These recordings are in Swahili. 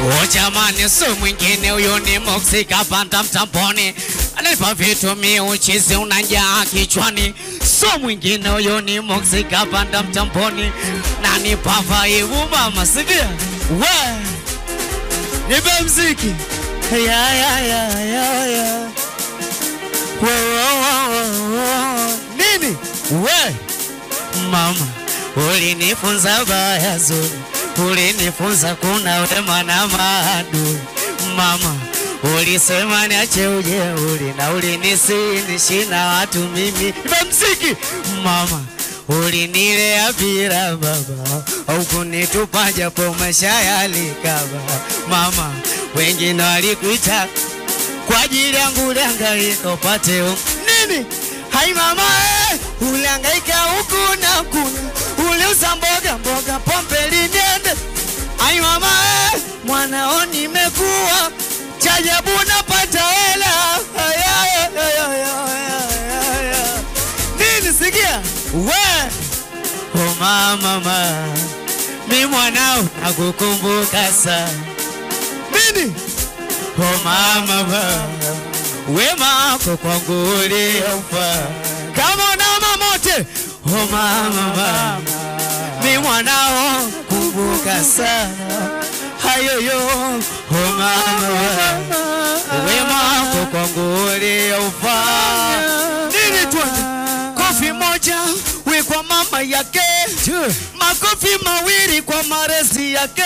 Oh jamani, so mwingine huyo ni Moxie kapanda mtamponi, ananipa vitu miuchizi unanjaa kichwani. So mwingine huyo ni Moxie kapanda mtamponi, nanipa vaibu mama, sikia we nipe mziki ya nini we mama, ulinifunza baya zuri, ulinifunza kuna wema na maadui. Mama, ulisema niache ujeuri na ulinisi na watu mimi. Nipe mziki mama, ulinilea bila baba, au kunitupa japo maisha yalikaba. Mama, wengine walikuita kwa ajili yangu ulihangaika upate nini? Hai mama, ulihangaika huku na kuna, uliuza mboga pombe liniende. Hai mama, mwanao nimekuwa chajabu napata hela. Nini sikia we oh mama, mi mwanao nakukumbuka sana. Nini oh mama, wema wako kwangu uliofaa kama na mote. Oh mama, mi mwanao kumbuka sana hayoyo. Oh mama, wema wako kwangu uliofaa. Nini tuone kofi moja we kwa mama yake, makofi mawili kwa marezi yake,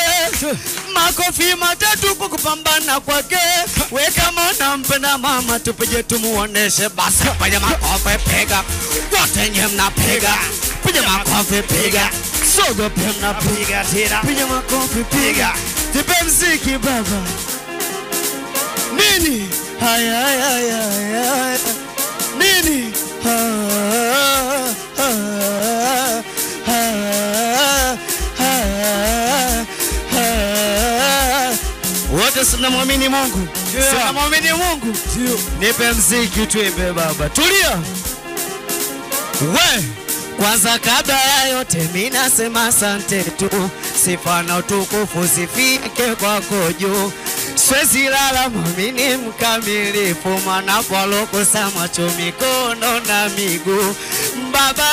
makofi matatu kwa kupambana kwake. We kama unampenda mama tupige tumuoneshe basi. Piga makofi piga, wote nye mnapiga. Piga makofi piga, sogo pia mnapiga tena. Piga makofi piga, tipe mziki baba. Nini haya nini wote sina muamini Mungu, sina muamini Mungu. Nipe mziki tuimbe baba, tulia we. Kwanza kabla ya yote mimi nasema asante tu, sifa na utukufu zifike kwako juu. Siwezi lala mwamini mkamilifu, maana palokosa macho mikono na miguu. Baba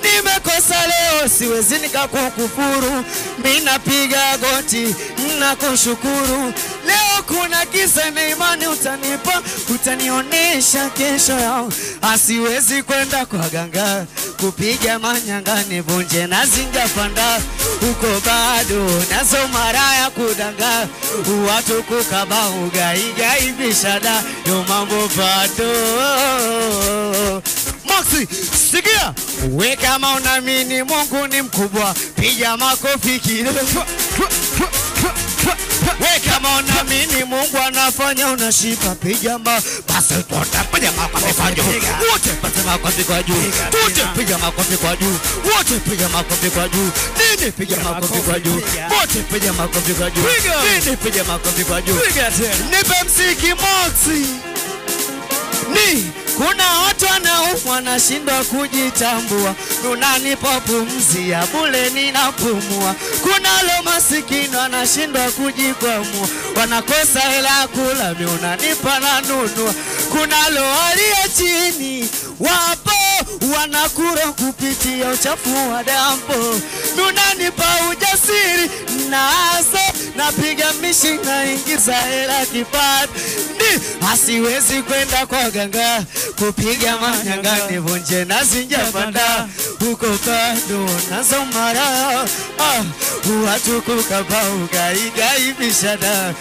nimekosa leo, siwezi nikakukufuru. Mimi napiga goti na kushukuru. Leo kuna kisa na imani utanipa, utanionesha kesho yao. Asiwezi kwenda kwa ganga kupiga manyanga nivunje na zinjapanda. Uko bado nazo maraya kudanga, watu kukaba ugaigai bishada. Yo mambo bado Moxie sikia we kama unamini Mungu ni mkubwa, piga makofi kidogo. We kama unamini Mungu anafanya unashiba, piga basi tuta piga makofi kwa juu. Wote piga makofi kwa juu. Wote piga makofi kwa juu. Wote piga makofi kwa juu. Nini piga makofi kwa juu. Wote piga makofi kwa juu. Nini piga makofi kwa juu. Nipe mziki Moxie. Ni kuna watu wanaumwa nashindwa kujitambua, unanipa pumzi ya bure ninapumua. Kuna lo masikini wanashindwa kujikwamua, wanakosa hela kula mimi unanipa na nunua. Kuna lo aliye chini wapo wanakura kupitia uchafu wa dampo, unanipa ujasiri na asa napiga mishi na ingiza hela kipato. Asiwezi kwenda kwa ganga kupiga manyanga nivunje na zinjapanda. Uko bado nazo mara watu kukaba ugaigai bishada.